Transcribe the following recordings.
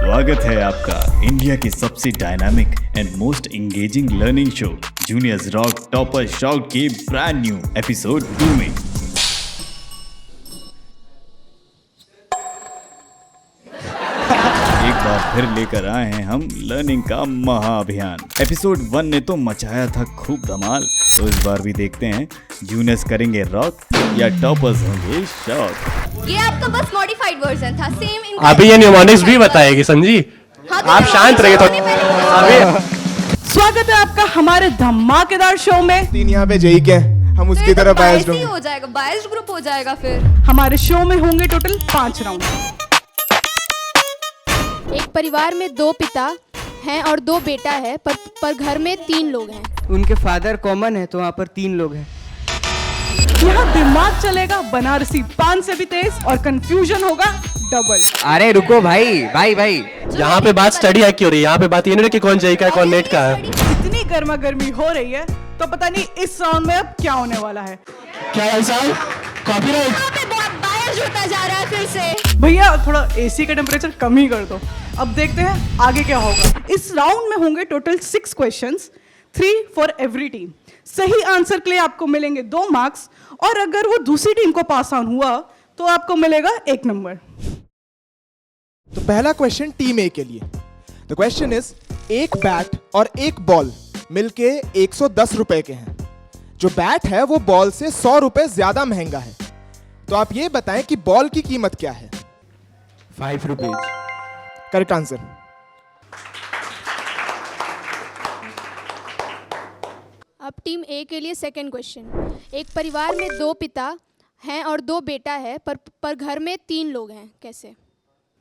स्वागत है आपका इंडिया की सबसे dynamic and most engaging learning show juniors rock topper shout के ब्रांड न्यू एपिसोड 2 में। एक बार फिर लेकर आए हैं हम लर्निंग का महाअभियान। एपिसोड 1 ने तो मचाया था खूब धमाल, तो इस बार भी देखते हैं जूनियर्स करेंगे रॉक या टॉपर्स होंगे शॉक। ये आपका बस मॉडिफाइड वर्जन था, सेम। अभी ये न्यूमोनिक्स भी बताएगी संजी। हाँ, तो आप शांत रहिए अभी स्वागत है आपका हमारे धमाकेदार शो में। 3 यहाँ पे जेई के हम उसकी तरफ बायस्ड ही हो जाएगा, बायस्ड ग्रुप हो जाएगा। फिर हमारे शो में होंगे टोटल 5 राउंड। एक परिवार में 2 पिता हैं और 2 बेटा है, पर घर में 3 लोग हैं। उनके फादर कॉमन है, तो वहाँ पर 3 लोग हैं। यहाँ दिमाग चलेगा बनारसी पान से भी तेज और कंफ्यूजन होगा डबल। अरे रुको भाई। यहाँ पे बात स्टडी है क्यों रही है? यहाँ पे बात ये नहीं कि कौन जेई का है कौन नेट का है। इतनी गर्मा गर्मी हो रही है तो पता नहीं इस राउंड में अब क्या होने वाला है। क्या है साहब? कॉपीराइट। यहाँ पे बहुत बायस्ड होता जा रहा है फिर से। भैया थोड़ा एसी का टेम्परेचर कम ही कर दो। अब देखते हैं आगे क्या होगा। इस राउंड में होंगे total 6 questions, 3 for every team. सही आंसर के लिए आपको मिलेंगे 2 मार्क्स, और अगर वो दूसरी टीम को पास ऑन हुआ तो आपको मिलेगा 1 नंबर। तो पहला क्वेश्चन टीम ए के लिए। द क्वेश्चन इज, एक बैट और एक बॉल मिलके 110 रुपए के हैं। जो बैट है वो बॉल से 100 रुपए ज्यादा महंगा है। तो आप ये बताएं कि बॉल की कीमत क्या है? 5 रुपीज। Correct answer. अब टीम ए के लिए सेकंड क्वेश्चन। एक परिवार में 2 पिता हैं और 2 बेटा है, पर घर में 3 लोग हैं, कैसे?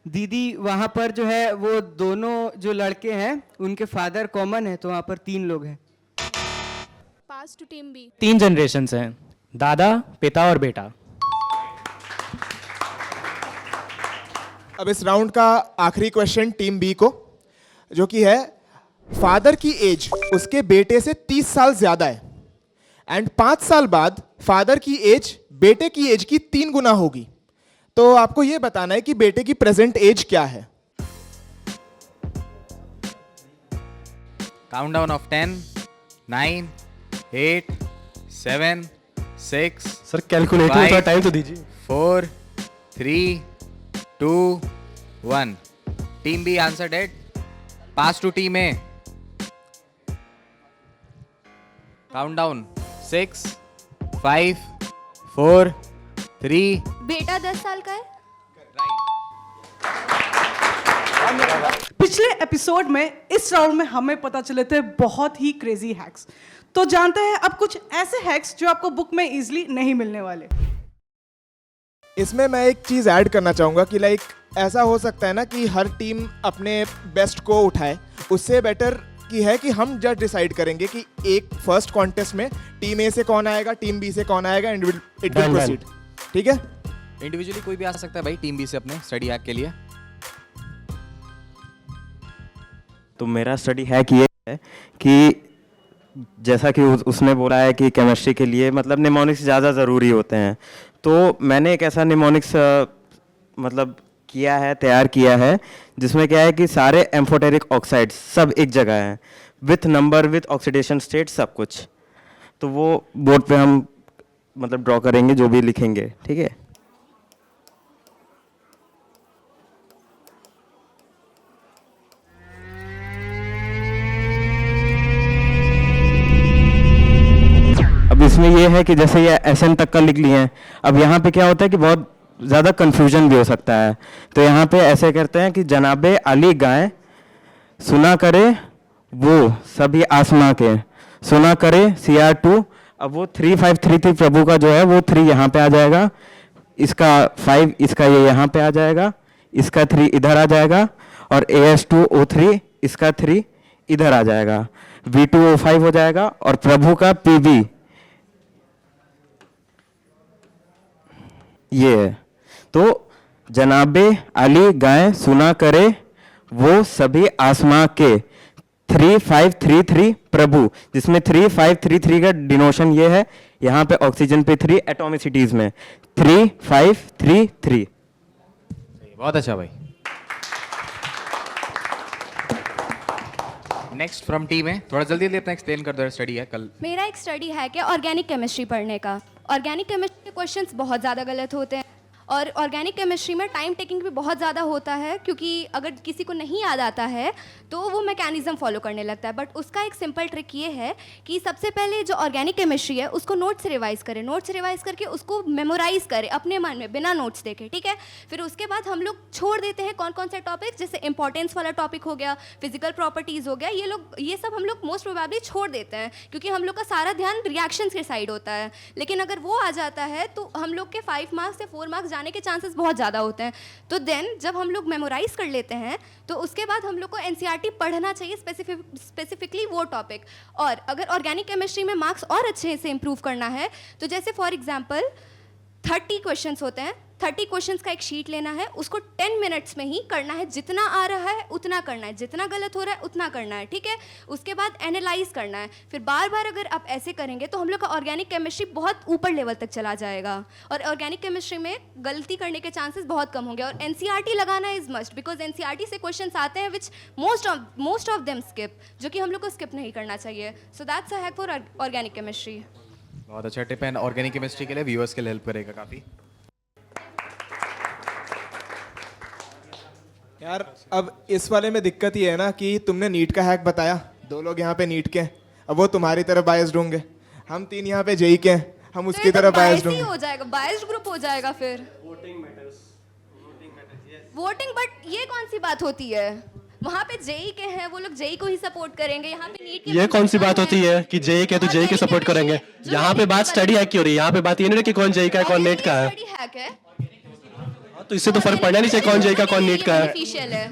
दीदी, वहाँ पर जो है वो दोनों जो लड़के हैं उनके फादर कॉमन है, तो वहाँ पर 3 लोग हैं। पास टू टीम बी। 3 जनरेशन्स हैं, दादा, पिता और बेटा। अब इस राउंड का आखिरी क्वेश्चन टीम बी को, जो कि है, फादर की एज उसके बेटे से 30 साल ज्यादा है एंड 5 साल बाद फादर की एज बेटे की एज की 3 गुना होगी। तो आपको यह बताना है कि बेटे की प्रेजेंट एज क्या है। Countdown of 10, 9, 8, 7, 6, सर कैलकुलेटर में थोड़ा टाइम तो दीजिए। 4, 3, 2, 1. Team B answered it. Pass to Team A. Countdown 6, 5, 4, 3. बेटा 10 साल का है। पिछले एपिसोड में इस राउंड में हमें पता चले थे बहुत ही क्रेजी हैक्स। तो जानते हैं अब कुछ ऐसे हैक्स जो आपको बुक में इजीली नहीं मिलने वाले। इसमें मैं एक चीज़ ऐड करना चाहूँगा कि लाइक ऐसा हो सकता है ना कि हर टीम अपने बेस्ट को उठाए। उससे बेटर की है कि हम जज डिसाइड करेंगे कि एक फर्स्ट कॉन्टेस्ट में टीम ए से कौन आएगा, टीम बी से कौन आएगा, एंड इट विल प्रोसीड। ठीक है? इंडिविजुअली कोई भी आ सकता है भाई टीम बी से अपने स्टडी हैक के लिए। तो मेरा स्टडी हैक ये है कि जैसा कि उसने बोला है कि केमिस्ट्री के लिए मतलब निमोनिक्स ज़्यादा ज़रूरी होते हैं, तो मैंने एक ऐसा निमोनिक्स मतलब किया है, तैयार किया है, जिसमें क्या है कि सारे एम्फोटेरिक ऑक्साइड्स सब एक जगह हैं, with number, with oxidation state, सब कुछ। तो वो बोर्ड पे हम मतलब ड्रॉ करेंगे जो भी लिखेंगे। ठीक है? अब इसमें ये है कि जैसे ये SN तक का लिख लिए हैं, अब यहाँ पे क्या होता है कि बहुत ज़्यादा कन्फ्यूजन भी हो सकता है। तो यहाँ पे ऐसे करते हैं कि जनाबे अली गाय सुना करे वो सभी आसमां के, सुना करे CR2। अब वो 3533 प्रभु का जो है वो 3 यहाँ पे आ जाएगा, इसका 5 इसका ये यहाँ पे आ जाएगा, इसका 3 इधर आ जाएगा, और AS2O3 इसका 3 इधर आ जाएगा, V2O5 हो जाएगा, और प्रभु का PB ये है। तो जनाबे अली गाय सुना करे वो सभी आसमां के 3533 प्रभु, जिसमें 3533 का डिनोशन ये है, यहाँ पे ऑक्सीजन पे 3 एटॉमिसिटीज में 3533। बहुत अच्छा भाई। नेक्स्ट फ्रॉम टीम है, थोड़ा जल्दी जल्दी अपना एक्सप्लेन कर दो, स्टडी है कल। मेरा एक स्टडी है कि ऑर्गेनिक केमिस्ट्री पढ़ने का। ऑर्गेनिक केमिस्ट्री के क्वेश्चंस बहुत ज़्यादा गलत होते हैं और ऑर्गेनिक केमिस्ट्री में टाइम टेकिंग भी बहुत ज़्यादा होता है, क्योंकि अगर किसी को नहीं याद आता है तो वो मैकेनिज्म फॉलो करने लगता है। बट उसका एक सिंपल ट्रिक ये है कि सबसे पहले जो ऑर्गेनिक केमिस्ट्री है उसको नोट्स से रिवाइज करें, नोट्स रिवाइज करके उसको मेमोराइज करें अपने मन में बिना नोट्स देखे, ठीक है। फिर उसके बाद हम लोग छोड़ देते हैं कौन कौन से टॉपिक, जैसे इंपॉर्टेंस वाला टॉपिक हो गया, फिजिकल प्रॉपर्टीज़ हो गया, ये सब हम लोग मोस्ट प्रोबेबली छोड़ देते हैं क्योंकि हम लोग का सारा ध्यान रिएक्शंस के साइड होता है। लेकिन अगर वो आ जाता है तो हम लोग के 5 मार्क्स या 4 मार्क्स जाने के चांसेस बहुत ज़्यादा होते हैं। तो देन जब हम लोग मेमोराइज कर लेते हैं तो उसके बाद हम लोग को एनसीईआरटी पढ़ना चाहिए, स्पेसिफिकली वो टॉपिक। और अगर ऑर्गेनिक केमिस्ट्री में मार्क्स और अच्छे से इंप्रूव करना है तो जैसे फॉर एग्जांपल 30 क्वेश्चंस होते हैं, 30 क्वेश्चंस का एक शीट लेना है, उसको 10 मिनट्स में ही करना है, जितना आ रहा है उतना करना है, जितना गलत हो रहा है उतना करना है, ठीक है। उसके बाद एनालाइज करना है। फिर बार बार अगर आप ऐसे करेंगे तो हम लोग का ऑर्गेनिक केमिस्ट्री बहुत ऊपर लेवल तक चला जाएगा और ऑर्गेनिक केमिस्ट्री में गलती करने के चांसेस बहुत कम होंगे। और एनसीईआरटी लगाना इज मस्ट, बिकॉज एनसीईआरटी से क्वेश्चंस आते हैं which most of them skip, जो कि हम लोग को स्किप नहीं करना चाहिए। So that's a hack for organic chemistry. बहुत अच्छा टिप है, ऑर्गेनिक केमिस्ट्री के लिए व्यूअर्स के लिए हेल्प करेगा काफ़ी। यार अब इस वाले में दिक्कत ये है ना कि तुमने नीट का हैक बताया, 2 लोग यहाँ पे नीट के हैं, अब वो तुम्हारी तरफ बायस्ड होंगे, हम 3 यहाँ पे जेई के हैं, हम उसकी तरफ बायस्ड होंगे, हो जाएगा, बायस्ड ग्रुप हो जाएगा फिर। वोटिंग, बट ये कौन सी बात होती है? वहाँ पे जेई के हैं, वो लोग जेई को ही सपोर्ट करेंगे, यहाँ पे नीट के। ये कौन सी बात होती है कि जेई के तो जेई के सपोर्ट करेंगे? यहाँ पे बात स्टडी हैक की हो रही है, यहाँ पे बात ये नहीं कि कौन जेई का है कौन नीट का है। स्टडी हैक है तो इससे तो फर्क पड़ना नहीं चाहिए कौन जेई का कौन नीट का है। बेनिफिशियल है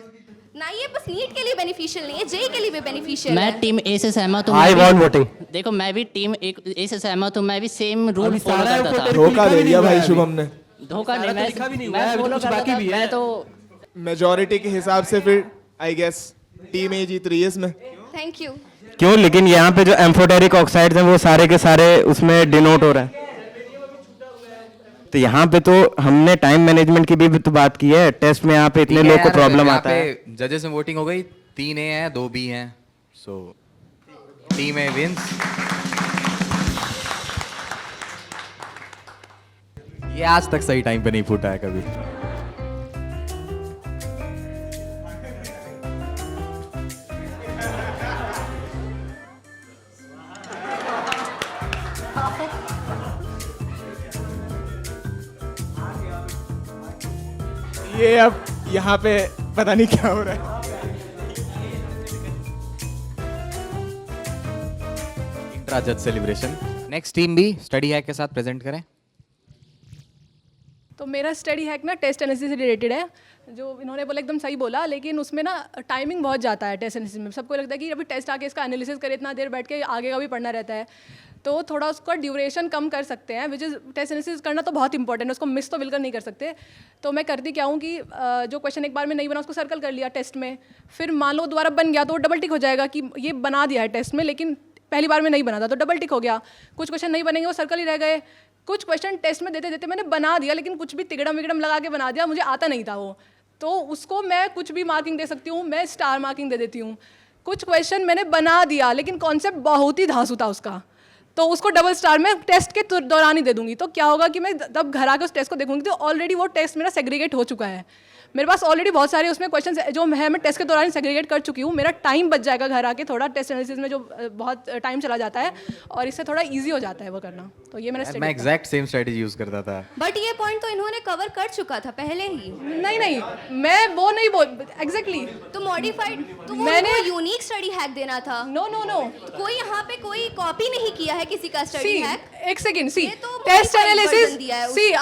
ना, ये बस नीट के लिए बेनिफिशियल नहीं है, जेई के लिए भी बेनिफिशियल है। मैं टीम ए से सहमत हूँ। I want voting. देखो मैं भी टीम ए से सहमत हूँ, मैं भी सेम रूल फॉलो करता था। धोखा दे दिया भाई शुभम ने। धोखा नहीं, मैं फॉलो करता था, मैं तो मेजॉरिटी के हिसाब से फिर आई गेस टीम ए जीत रही है इसमें। Thank you. क्यों? लेकिन यहाँ पे जो एम्फोटेरिक ऑक्साइड्स हैं वो सारे के सारे उसमें डिनोट हो रहा है। तो यहाँ पे तो हमने टाइम मैनेजमेंट की भी तो बात की है। टेस्ट में यहाँ पे इतने लोग को प्रॉब्लम आता है। जजेस में वोटिंग हो गई, 3 ए हैं 2 बी हैं, सो टीम ए विंस। ये आज तक सही टाइम पे नहीं फूटा है कभी। ये अब यहाँ पे पता नहीं क्या हो रहा है। इंट्रा जज सेलिब्रेशन। नेक्स्ट टीम भी स्टडी हैक के साथ प्रेजेंट करें। तो मेरा स्टडी हैक ना टेस्ट एनालिसिस से रिलेटेड है। जो इन्होंने बोला एकदम सही बोला, लेकिन उसमें ना टाइमिंग बहुत जाता है टेस्ट एनालिसिस में। सबको लगता है कि अभी टेस्ट आके इसका एनालिसिस करे, इतना देर बैठ के आगे का भी पढ़ना रहता है, तो थोड़ा उसका ड्यूरेशन कम कर सकते हैं। विच इज़ टेस्ट एनालिसिस करना तो बहुत इंपॉर्टेंट है, उसको मिस तो बिल्कुल नहीं कर सकते। तो मैं करती क्या हूँ कि जो क्वेश्चन एक बार में नहीं बना उसको सर्कल कर लिया टेस्ट में, फिर मान लो दोबारा बन गया तो डबल टिक हो जाएगा कि ये बना दिया है टेस्ट में, लेकिन पहली बार में नहीं बना था तो डबल टिक हो गया। कुछ क्वेश्चन नहीं बनेंगे वो सर्कल ही रह गए। कुछ क्वेश्चन टेस्ट में देते देते मैंने बना दिया, लेकिन कुछ भी तिगड़म विगड़म लगा के बना दिया, मुझे आता नहीं था वो, तो उसको मैं कुछ भी मार्किंग दे सकती हूँ, मैं स्टार मार्किंग दे देती हूँ। कुछ क्वेश्चन मैंने बना दिया लेकिन कॉन्सेप्ट बहुत ही धांसू था उसका, तो उसको डबल स्टार में टेस्ट के दौरान ही दे दूंगी। तो क्या होगा कि मैं तब घर आकर उस टेस्ट को देखूंगी तो ऑलरेडी वो टेस्ट मेरा सेग्रीगेट हो चुका है। मेरे पास ऑलरेडी बहुत सारे उसमें क्वेश्चन जो है मैं टेस्ट के दौरान सेग्रीगेट कर चुकी हूँ। मेरा टाइम बच जाएगा घर आके थोड़ा, टेस्ट एनालिसिस में जो बहुत टाइम चला जाता है, और इससे थोड़ा ईजी हो जाता है वो करना। तो ये मेरा मैं एग्जैक्ट सेम स्ट्रेटजी यूज करता था। बट ये पॉइंट तो इन्होंने कवर कर चुका था पहले ही। नहीं, मैं वो नहीं बोल एग्जैक्टली। तो मॉडिफाइड तो मैंने यूनिक स्टडी हैक देना था। नो तो कोई यहाँ पे कोई कॉपी नहीं किया है किसी का स्टडी हैक। एक सेकंड, सी तो टेस्ट एनालिसिस, सी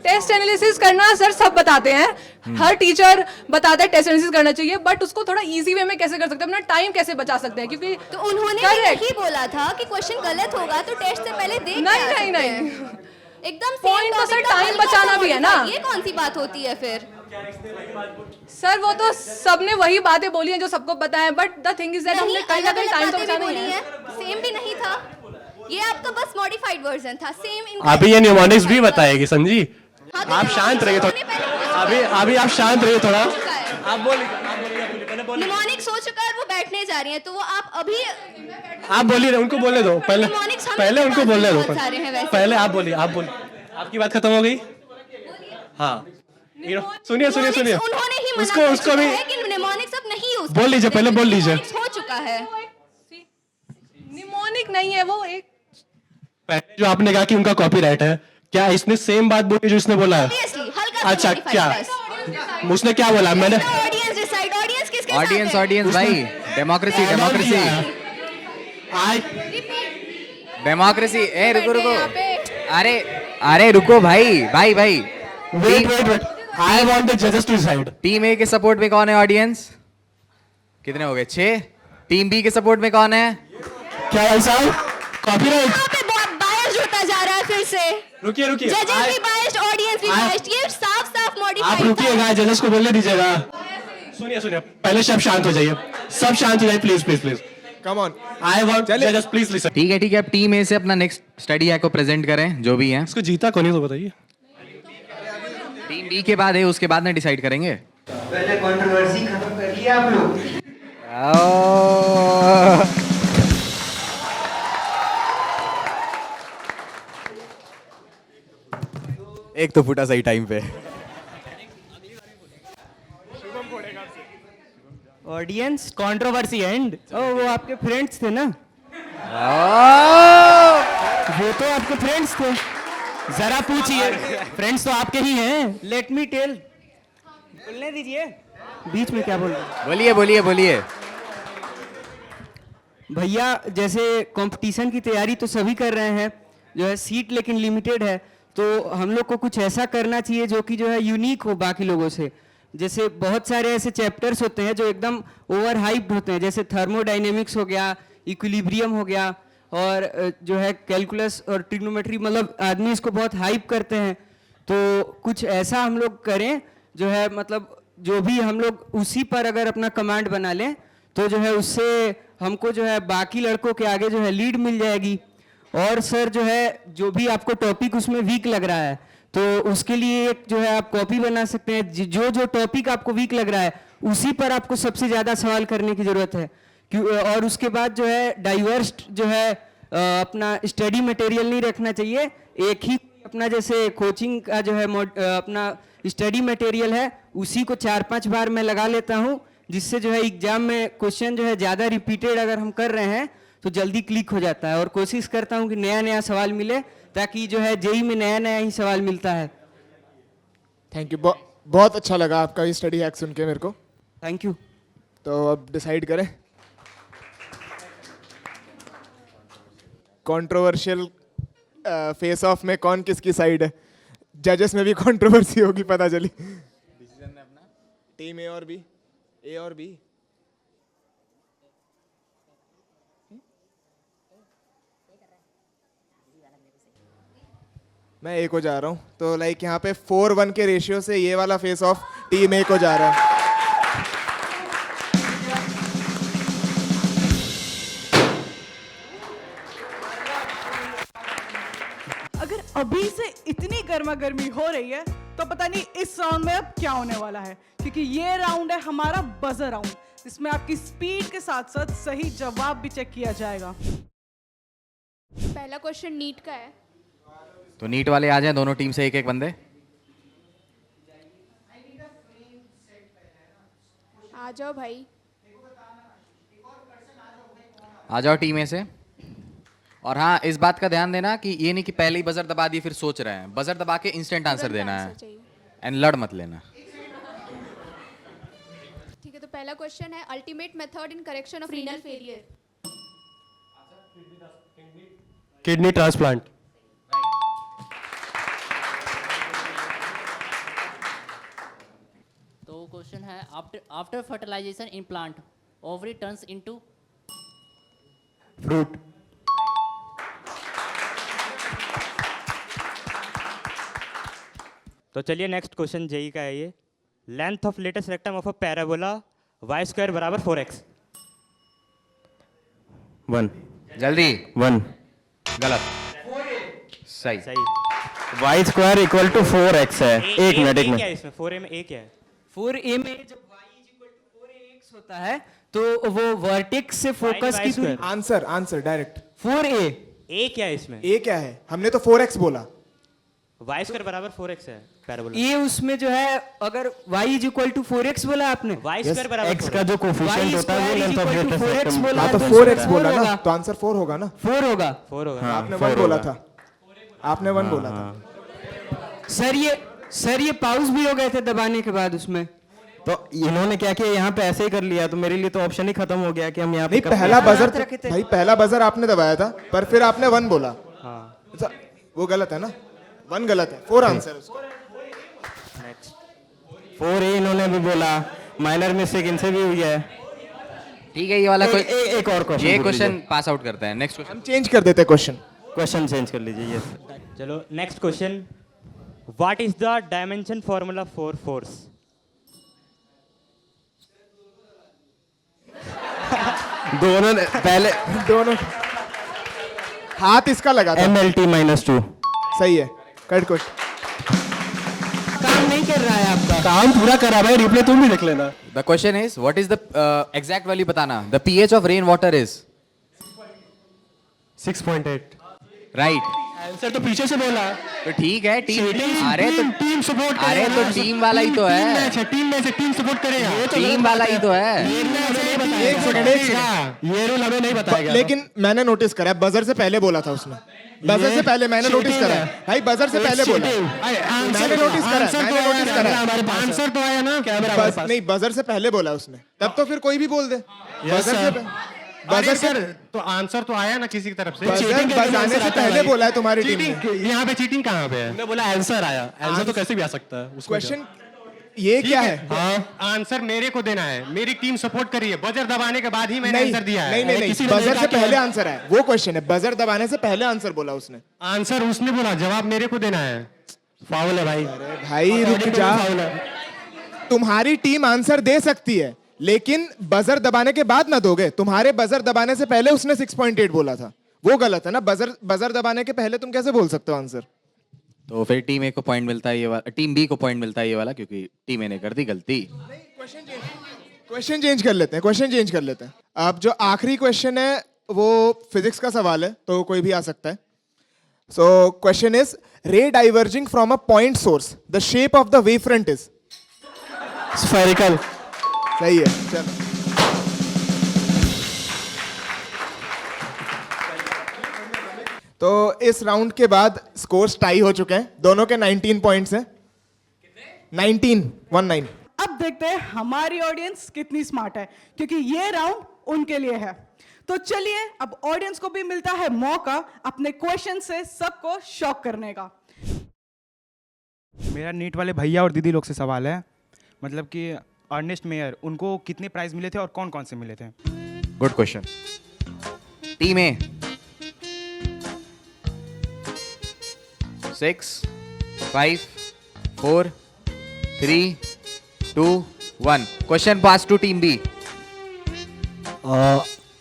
टेस्ट एनालिसिस करना सर सब बताते हैं, हर टीचर बताता है टेस्ट एनालिसिस करना चाहिए, बट उसको थोड़ा इजी वे में कैसे कर सकते हैं, अपना टाइम कैसे बचा सकते हैं, क्योंकि तो उन्होंने यही बोला था कि क्वेश्चन गलत होगा तो टेस्ट से पहले देख नहीं एकदम पॉइंट तो सर टाइम बचाना भी है ना। ये कौन सी बात होती है फिर? सर वो तो सबने वही बातें बोली हैं जो सबको पता है, but the thing is that हमने कहीं ना कहीं टाइम तो बचाना ही है। सेम भी नहीं था, ये आपका बस मॉडिफाइड वर्जन था। सेम अभी ये न्यूमोनिक्स भी बताएगी संजी। हाँ, तो आप शांत रहिए थोड़ा, अभी आप शांत रहिए थोड़ा। आप बोलिए निमोनिक्स हो चुका है, वो बैठने जा रही हैं तो वो आप अभी आप बोलिए ना, उनको बोलने दो पहले, Mnemonics हम पहले लोग उनको के बोलने पास दो, बहुत सारे हैं वैसे। पहले आप बोलिए, आप बोलिए, आपकी बात खत्म हो गई। हाँ सुनिए सुनिए सुनिए, उन्होंने ही उसको मना उसको कर भी दिया है कि mnemonics अब नहीं यूज बोल लीजिए, पहले बोल लीजिए। हो चुका है। निमोनिक नहीं है वो, एक पहले जो आपने कहा कि उनका कॉपीराइट है, क्या इसने सेम बात बोली जो इसने बोला है? Obviously, हल्का सा अच्छा modify क्या बस। उसने क्या बोला? मैंने ऑडियंस डिसाइड, ऑडियंस किसके साथ ऑडियंस है? ऑडियंस भाई, डेमोक्रेसी डेमोक्रेसी डेमोक्रेसी। ए रुको रुको, अरे अरे रुको भाई भाई भाई, wait wait wait, I want the जजेस टू डिसाइड। टीम ए के सपोर्ट में कौन है ऑडियंस? कितने हो गए? 6। टीम बी के सपोर्ट में कौन है? क्या भाई साहब, कॉपीराइट? यहाँ पे बहुत बायस्ड होता जा रहा है फिर से। रुकिए रुकिए, जजेस भी बायस्ड, ऑडियंस भी बायस्ड, ये साफ साफ आप मॉडिफाइड रुकिएगा, जजेस को बोलने दीजिएगा। सुनिए सुनिए, पहले सब शांत हो जाइए, सब शांत हो जाइए please please please. Come on, I want जजेस प्लीज लिसन। ठीक है, अब टीम ए से अपना नेक्स्ट स्टडी है को प्रेजेंट करें, जो भी है। इसको जीता कौन है तो बताइए। टीम बी के बाद है, उसके बाद में डिसाइड करेंगे। पहले कंट्रोवर्सी खत्म कर लिया आप लोग। एक तो फूटा सही टाइम पे। ऑडियंस कंट्रोवर्सी एंड, ओ वो आपके फ्रेंड्स थे ना, वो तो आपके फ्रेंड्स थे, जरा पूछिए, फ्रेंड्स तो आपके ही हैं। लेट मी टेल, बोलने दीजिए, बीच में क्या बोल रहे हैं? बोलिए बोलिए बोलिए। भैया जैसे कंपटीशन की तैयारी तो सभी कर रहे हैं, जो है सीट लेकिन लिमिटेड है, तो हम लोग को कुछ ऐसा करना चाहिए जो कि जो है यूनिक हो बाकी लोगों से। जैसे बहुत सारे ऐसे चैप्टर्स होते हैं जो एकदम ओवर हाइप्ड होते हैं, जैसे थर्मोडाइनेमिक्स हो गया, इक्विलिब्रियम हो गया, और जो है कैलकुलस और ट्रिग्नोमेट्री, मतलब आदमी इसको बहुत हाइप करते हैं। तो कुछ ऐसा हम लोग करें जो है, मतलब जो भी हम लोग उसी पर अगर अपना कमांड बना लें तो जो है उससे हमको जो है बाकी लड़कों के आगे जो है लीड मिल जाएगी। और सर जो है जो भी आपको टॉपिक उसमें वीक लग रहा है तो उसके लिए एक जो है आप कॉपी बना सकते हैं, जो जो टॉपिक आपको वीक लग रहा है उसी पर आपको सबसे ज़्यादा सवाल करने की ज़रूरत है। और उसके बाद जो है डाइवर्स जो है अपना स्टडी मटेरियल नहीं रखना चाहिए, एक ही अपना जैसे कोचिंग का जो है अपना स्टडी मटेरियल है उसी को 4-5 बार मैं लगा लेता हूँ, जिससे जो है एग्जाम में क्वेश्चन जो है ज़्यादा रिपीटेड अगर हम कर रहे हैं तो जल्दी क्लिक हो जाता है। और कोशिश करता हूँ कि नया नया सवाल मिले, ताकि जो है जेई में नया नया ही सवाल मिलता है। थैंक यू, बहुत अच्छा लगा आपका ये स्टडी हैक सुन के मेरे को। Thank you. तो अब डिसाइड करें, कंट्रोवर्शियल फेस ऑफ में कौन किसकी साइड है। जजेस में भी कंट्रोवर्सी होगी पता चली। डिसीजन है अपना, टीम ए और बी, ए और बी। मैं ए को जा रहा हूँ, तो लाइक यहाँ पे 4-1 के रेशियो से ये वाला फेस ऑफ टीम ए को जा रहा है। अगर अभी से इतनी गर्मा गर्मी हो रही है तो पता नहीं इस राउंड में अब क्या होने वाला है, क्योंकि ये राउंड है हमारा बजर राउंड, जिसमें आपकी स्पीड के साथ साथ सही जवाब भी चेक किया जाएगा। पहला क्वेश्चन नीट का है। तो नीट वाले आ जाएं, दोनों टीम से एक एक बंदे। आ जाओ भाई, आ जाओ टीम ए से। और हाँ, इस बात का ध्यान देना कि ये नहीं कि पहले ही बजर दबा दिए फिर सोच रहे हैं, बजर दबा के इंस्टेंट आंसर देना है एंड लड़ मत लेना। ठीक है, तो पहला क्वेश्चन है ultimate method in correction of renal failure. Kidney transplant. तो क्वेश्चन है after fertilization in plant ovary turns into fruit. तो चलिए नेक्स्ट क्वेश्चन जेई का है ये। Length of latus rectum of a parabola y² बराबर 4x। 1 जल्दी। 1 गलत। सही सही। y² इक्वल टू 4x है। एक मिनट क्या है इसमें? 4a में a क्या है? 4a में जब y = 4ax होता है तो वो वर्टेक्स से फोकस की दूरी आंसर डायरेक्ट 4a। ए क्या है इसमें? ए क्या है? हमने तो 4x बोला। y स्क्वायर बराबर 4x है पैराबोला। ये उसमें जो है अगर y is equal to 4x बोला आपने, y स्क्वायर बराबर x का जो कोफिशिएंट होता है वो लेंथ ऑफ ग्रेटेस्ट 4x बोला हाँ है, तो तो 4x इसमें बोला 4 ना, होगा। तो आंसर 4 होगा ना। 4 होगा। 4 होगा। आपने 1 4 बोला होगा। था। आपने 1 बोला था। सर ये पाउस भी हो गए थे दबाने के बाद उसमें। तो इन्होंने क्या किया, यहाँ पे ऐसे ही कर लिया, तो मेरे लिए तो ऑप्शन ही खत्म हो गया कि हम यहाँ पे नहीं, पहला बजर हाथ रखे थे। भाई पहला बजर आपने दबाया था, पर फिर आपने 1 बोला। हाँ। अच्छा, वो गलत है ना, 1 गलत है, 4 आंसर उसका। 4a इन्होंने भी बोला, माइनर मिस्टेक इनसे भी हुई है। ठीक है, ये वाला कोई एक और क्वेश्चन, ये क्वेश्चन पास आउट करते हैं। नेक्स्ट क्वेश्चन हम चेंज कर देते क्वेश्चन। क्वेश्चन चेंज कर लीजिए। यस चलो next question, what is the dimension formula for force? दोनों पहले दोनों हाथ इसका लगा था। MLT -2 सही है, कट कट। काम नहीं कर रहा है आपका। काम पूरा करा भाई, रिप्ले तुम भी देख लेना। The question is what is the exact value बताना। The pH of rain water is 6.8। Right. Answer तो पीछे से बोला। तो ठीक है, टीम अरे तो टीम सपोर्ट अरे तो टीम वाला ही तो है, टीम में से टीम सपोर्ट करेगा। टीम वाला ही तो है। एक सेकंड, ये रूल हमें नहीं बताएगा। लेकिन मैंने नोटिस करा है, बजर से पहले बोला था उसने। बजर से पहले मैंने नोटिस करा है भाई, बजर से पहले बोला। मैंने नोटिस करा है, मैंने नोटिस करा है। हमारे पास आंसर तो आया ना कैमरा बस नहीं, बजर से पहले बोला उसने, तब तो फिर कोई भी बोल दे। बजर से बजर सर तो आंसर तो आया ना किसी की तरफ से। बजर बजाने से पहले बोला है तुम्हारी टीम ने। चीटिंग यहाँ पे चीटिंग कहाँ पे है? मैं बोला आंसर आया, आंसर तो कैसे भी आ सकता है। क्वेश्चन ये क्या है? हाँ, आंसर मेरे को देना है, मेरी टीम सपोर्ट करी है, बजर दबाने के बाद ही मैंने नहीं आंसर दिया है। नहीं नहीं, किसी नहीं ने बजर देखा से कि पहले आंसर है, वो क्वेश्चन है। बजर दबाने से पहले आंसर बोला उसने। आंसर उसने बोला, जवाब मेरे को देना है। फाउल है भाई। अरे भाई रुक जा, तुम्हारी टीम आंसर दे सकती है लेकिन बजर दबाने के बाद ना दोगे। तुम्हारे बजर दबाने से पहले उसने 6.8 बोला था, वो गलत है ना। बजर दबाने के पहले तुम कैसे बोल सकते हो आंसर? तो फिर टीम ए को पॉइंट मिलता है ये वाला, टीम बी को पॉइंट मिलता है ये वाला, क्योंकि टीम ए ने कर दी गलती। क्वेश्चन चेंज कर लेते हैं, क्वेश्चन चेंज कर लेते हैं। अब जो आखिरी क्वेश्चन है वो फिजिक्स का सवाल है, तो कोई भी आ सकता है। सो क्वेश्चन इज, रे diverging from a point source, the shape of the wave front is spherical. सही है, चलो। तो इस राउंड के बाद स्कोर्स टाई हो चुके हैं, दोनों के 19 पॉइंट्स हैं। 19 अब देखते हैं हमारी ऑडियंस कितनी स्मार्ट है, क्योंकि ये राउंड उनके लिए है। तो चलिए अब ऑडियंस को भी मिलता है मौका अपने क्वेश्चन से सबको शॉक करने का। मेरा नीट वाले भैया और दीदी लोग से सवाल है, मतलब कि अर्नेस्ट मेयर, उनको कितने प्राइज मिले थे और कौन कौन से मिले थे? Good question. Team A 6 5 4 3 2 1। Question pass to team B.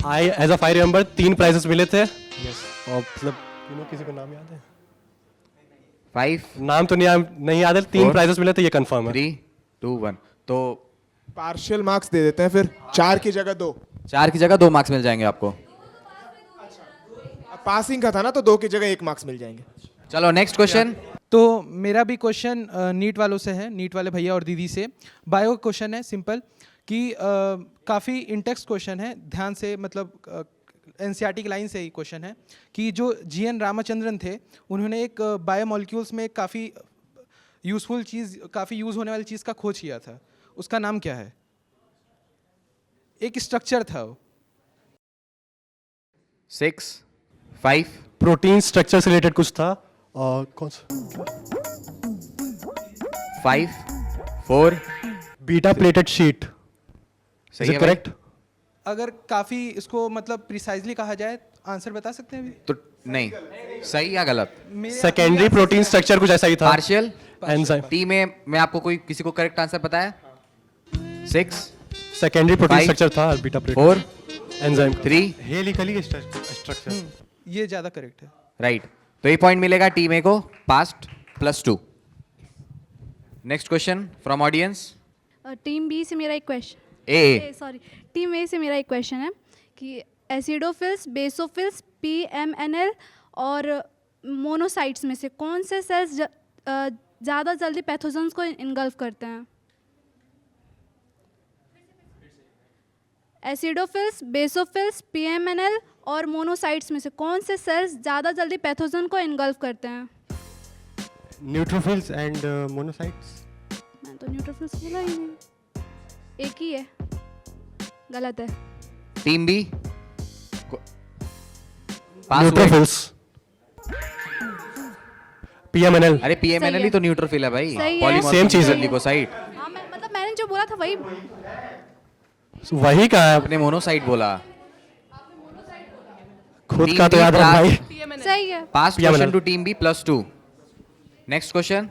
I as a fire remember 3 prizes मिले थे। और मतलब तीनों किसी को नाम याद है? 5 नाम तो नहीं याद है, 3 प्राइजेस मिले थे, ये कंफर्म है। 3 2 1। तो पार्शियल मार्क्स दे देते हैं फिर, 4 की जगह 2। 4 की जगह 2 मार्क्स मिल जाएंगे आपको। पासिंग का था ना, तो 2 की जगह 1 मार्क्स मिल जाएंगे। चलो नेक्स्ट क्वेश्चन। तो मेरा भी क्वेश्चन नीट वालों से है, नीट वाले भैया और दीदी से। बायो क्वेश्चन है सिंपल, कि काफ़ी इंटेक्स्ट क्वेश्चन है, ध्यान से मतलब एनसीईआरटी की लाइन से ही क्वेश्चन है कि जो जीएन रामचंद्रन थे, उन्होंने एक बायोमोलिक्यूल्स में काफ़ी यूज़फुल चीज़, काफ़ी यूज़ होने वाली चीज़ का खोज किया था, उसका नाम क्या है? एक स्ट्रक्चर था वो। 6 5 प्रोटीन स्ट्रक्चर से रिलेटेड कुछ था। और कौन सा? 5 4। Beta pleated sheet. सही है करेक्ट? अगर काफ़ी इसको मतलब प्रिसाइजली कहा जाए, आंसर बता सकते हैं अभी? तो नहीं, सही या गलत? सेकेंडरी प्रोटीन स्ट्रक्चर कुछ ऐसा ही था। Partial enzyme. टीम में आपको कोई किसी को करेक्ट आंसर पता है? 6 सेकेंडरी प्रोटीन स्ट्रक्चर था beta pleated. 4 enzyme. 3 helically structure. ये ज़्यादा करेक्ट है। राइट। तो ये पॉइंट मिलेगा टीम ए को, past +2। Next question from audience. Team B से मेरा एक question. Uh sorry, team A से मेरा एक क्वेश्चन है कि एसिडोफिल्स, बेसोफिल्स, पीएमएनएल और मोनोसाइट्स में से कौन से सेल्स ज़्यादा जल्दी पैथोजेंस को इनगल्फ करते हैं? एसिडोफिल्स, बेसोफिल्स, पीएमएनएल और मोनोसाइट्स में से कौन से सेल्स ज़्यादा जल्दी पैथोजन को इनगल्फ करते हैं? Neutrophils and monocytes. मैं तो न्यूट्रोफिल्स बोला ही नहीं, एक ही है, गलत है। Team B neutrophils. पीएमएनएल। अरे पीएमएनएल ही तो न्यूट्रोफिल है भाई, सही है। सेम चीज है। लिकोसाइट हाँ, मतलब मैंने जो बोला था वही। वही कहा है आपने मोनोसाइट बोला। खुद का तो याद रख भाई। सही है। Pass question to team B +2। Next question.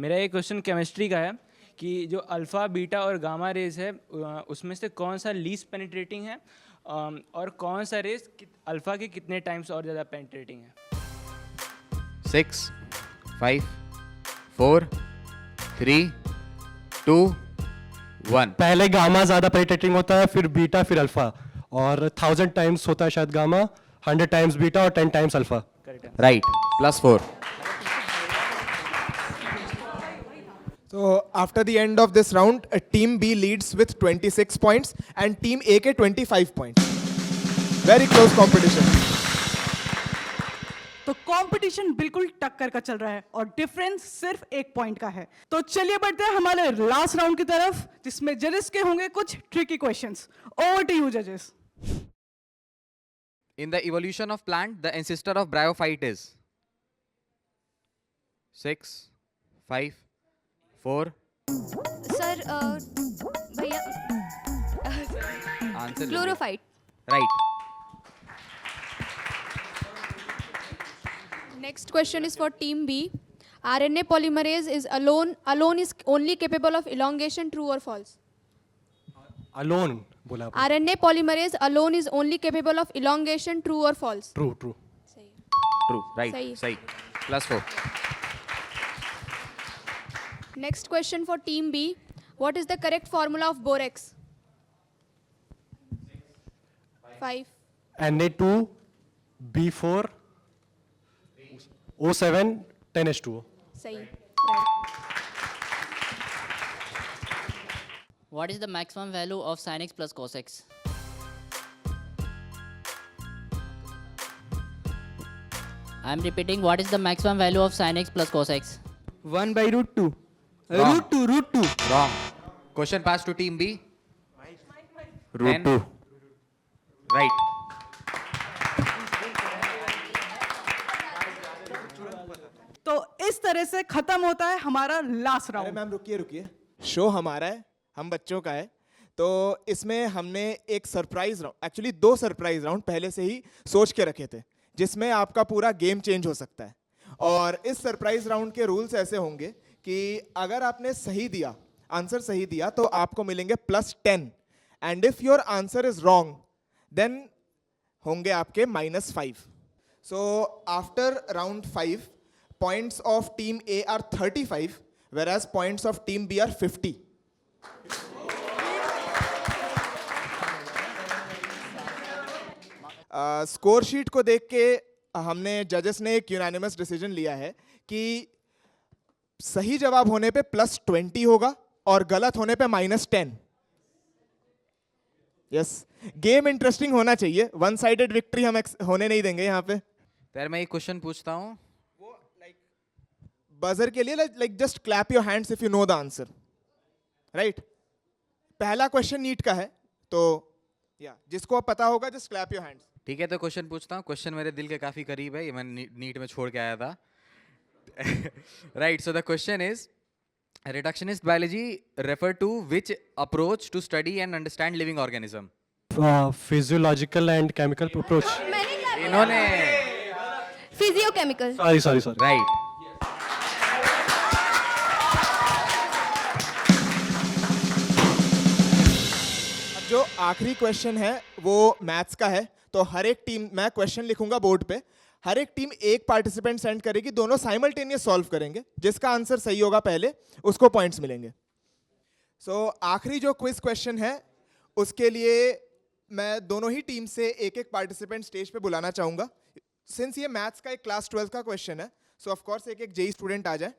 मेरा एक क्वेश्चन केमिस्ट्री का है कि जो अल्फ़ा, बीटा और गामा रेज है उसमें से कौन सा लीस्ट पेनिट्रेटिंग है और कौन सा रेज अल्फ़ा के कितने टाइम्स और ज़्यादा पेनिट्रेटिंग है? 6, 5, 4, 3, 2, 1। पहले गामा ज्यादा पेनिट्रेटिंग होता है, फिर बीटा, फिर अल्फा, और 1000 टाइम्स होता है शायद गामा, 100 टाइम्स बीटा और 10 times alpha. Right, +4। So after the end of this round, team B leads with 26 points and team A के 25 points. Very close competition. तो कंपटीशन बिल्कुल टक्कर का चल रहा है और डिफरेंस सिर्फ 1 पॉइंट का है। तो चलिए बढ़ते हैं हमारे लास्ट राउंड की तरफ, जिसमें जजेस के होंगे कुछ tricky questions. Over to you जजेस। In the evolution of plant, the ancestor of bryophyte is 6, 5, 4। Sir भैया answer chlorophyte. Right. Next question is for team B. RNA polymerase is alone is only capable of elongation, true or false? Alone बोला आपने। RNA polymerase alone is only capable of elongation, true or false? True, true. True, right, सही। +4। Next question for team B. What is the correct formula of borax? 5. Na2B4 O7 10H2O। सही। What is the maximum value of sin x plus cos x? I am repeating, what is the maximum value of sin x plus cos x? 1/√2. Wrong. √2. Wrong. Question passed to team B. √2. Right. तो इस तरह से खत्म होता है हमारा last round. Ma'am रुकिए, show हमारा है, हम बच्चों का है, तो इसमें हमने एक surprise round, actually 2 surprise round पहले से ही सोच के रखे थे, जिसमें आपका पूरा गेम चेंज हो सकता है। और इस सरप्राइज राउंड के रूल्स ऐसे होंगे कि अगर आपने सही दिया, आंसर सही दिया, तो आपको मिलेंगे +10, and if your answer is wrong then होंगे आपके -5। So after round 5 points of team A are 35, whereas points of team B are 50. Score sheet को देख के हमने जजेस ने एक यूनानिमस डिसीजन लिया है कि सही जवाब होने पे +20 होगा और गलत होने पे -10। यस, गेम इंटरेस्टिंग होना चाहिए, वन साइडेड विक्ट्री हम होने नहीं देंगे यहाँ पे। फिर मैं एक क्वेश्चन पूछता हूँ, बजर के लिए like just clap your hands if you know the answer, right. पहला क्वेश्चन नीट का है, तो या जिसको अब पता होगा जस्ट क्लैप योर हैंड्स। ठीक है, तो क्वेश्चन पूछता हूँ। क्वेश्चन मेरे दिल के काफी करीब है, ये मैं नीट में छोड़ के आया था। Right, so the question is reductionist biology refer to which approach to study and understand living organism? Physiological and chemical approach। इन्होंने फिजियोकेमिकल। sorry। राइट। जो आखिरी क्वेश्चन है वो मैथ्स का है, तो हर एक टीम, मैं क्वेश्चन लिखूंगा बोर्ड पे, हर एक टीम एक पार्टिसिपेंट सेंड करेगी, दोनों साइमल्टेनियस सॉल्व करेंगे, जिसका आंसर सही होगा पहले उसको पॉइंट्स मिलेंगे। सो आखिरी जो क्विज क्वेश्चन है उसके लिए मैं दोनों ही टीम से एक एक पार्टिसिपेंट स्टेज पे बुलाना चाहूँगा. सिंस ये मैथ्स का एक क्लास 12 का क्वेश्चन है, सो ऑफ कोर्स एक एक जेई स्टूडेंट आ जाए.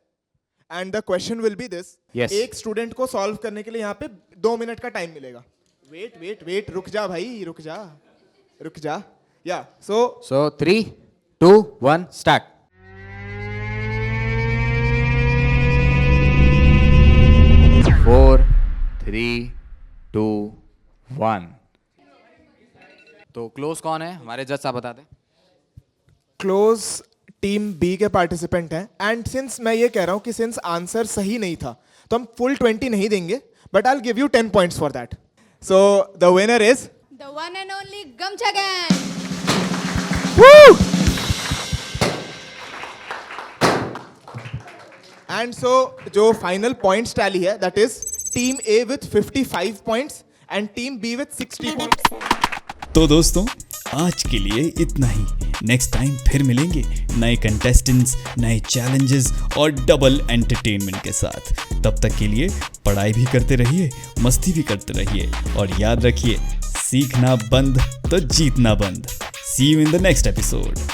And the question will be this. एक स्टूडेंट को सॉल्व करने के लिए यहाँ पे 2 मिनट का टाइम मिलेगा. वेट, रुक जा भाई, रुक जा. या सो 3, 2, 1 स्टार्ट. फोर 3, 2, 1. तो क्लोज कौन है हमारे जज साहब बता दें. क्लोज टीम बी के पार्टिसिपेंट हैं. एंड सिंस मैं ये कह रहा हूँ कि सिंस आंसर सही नहीं था तो हम फुल 20 नहीं देंगे, but I will give you 10 points for that. So the winner is The one and only Gamcha Gang. And so जो फाइनल पॉइंट्स टैली है that is team A with 55 points and team B with 60 points. तो दोस्तों आज के लिए इतना ही. Next time फिर मिलेंगे नए कंटेस्टेंट्स, नए चैलेंजेस और डबल एंटरटेनमेंट के साथ. तब तक के लिए पढ़ाई भी करते रहिए, मस्ती भी करते रहिए और याद रखिए सीखना बंद तो जीतना बंद. See you in the next episode.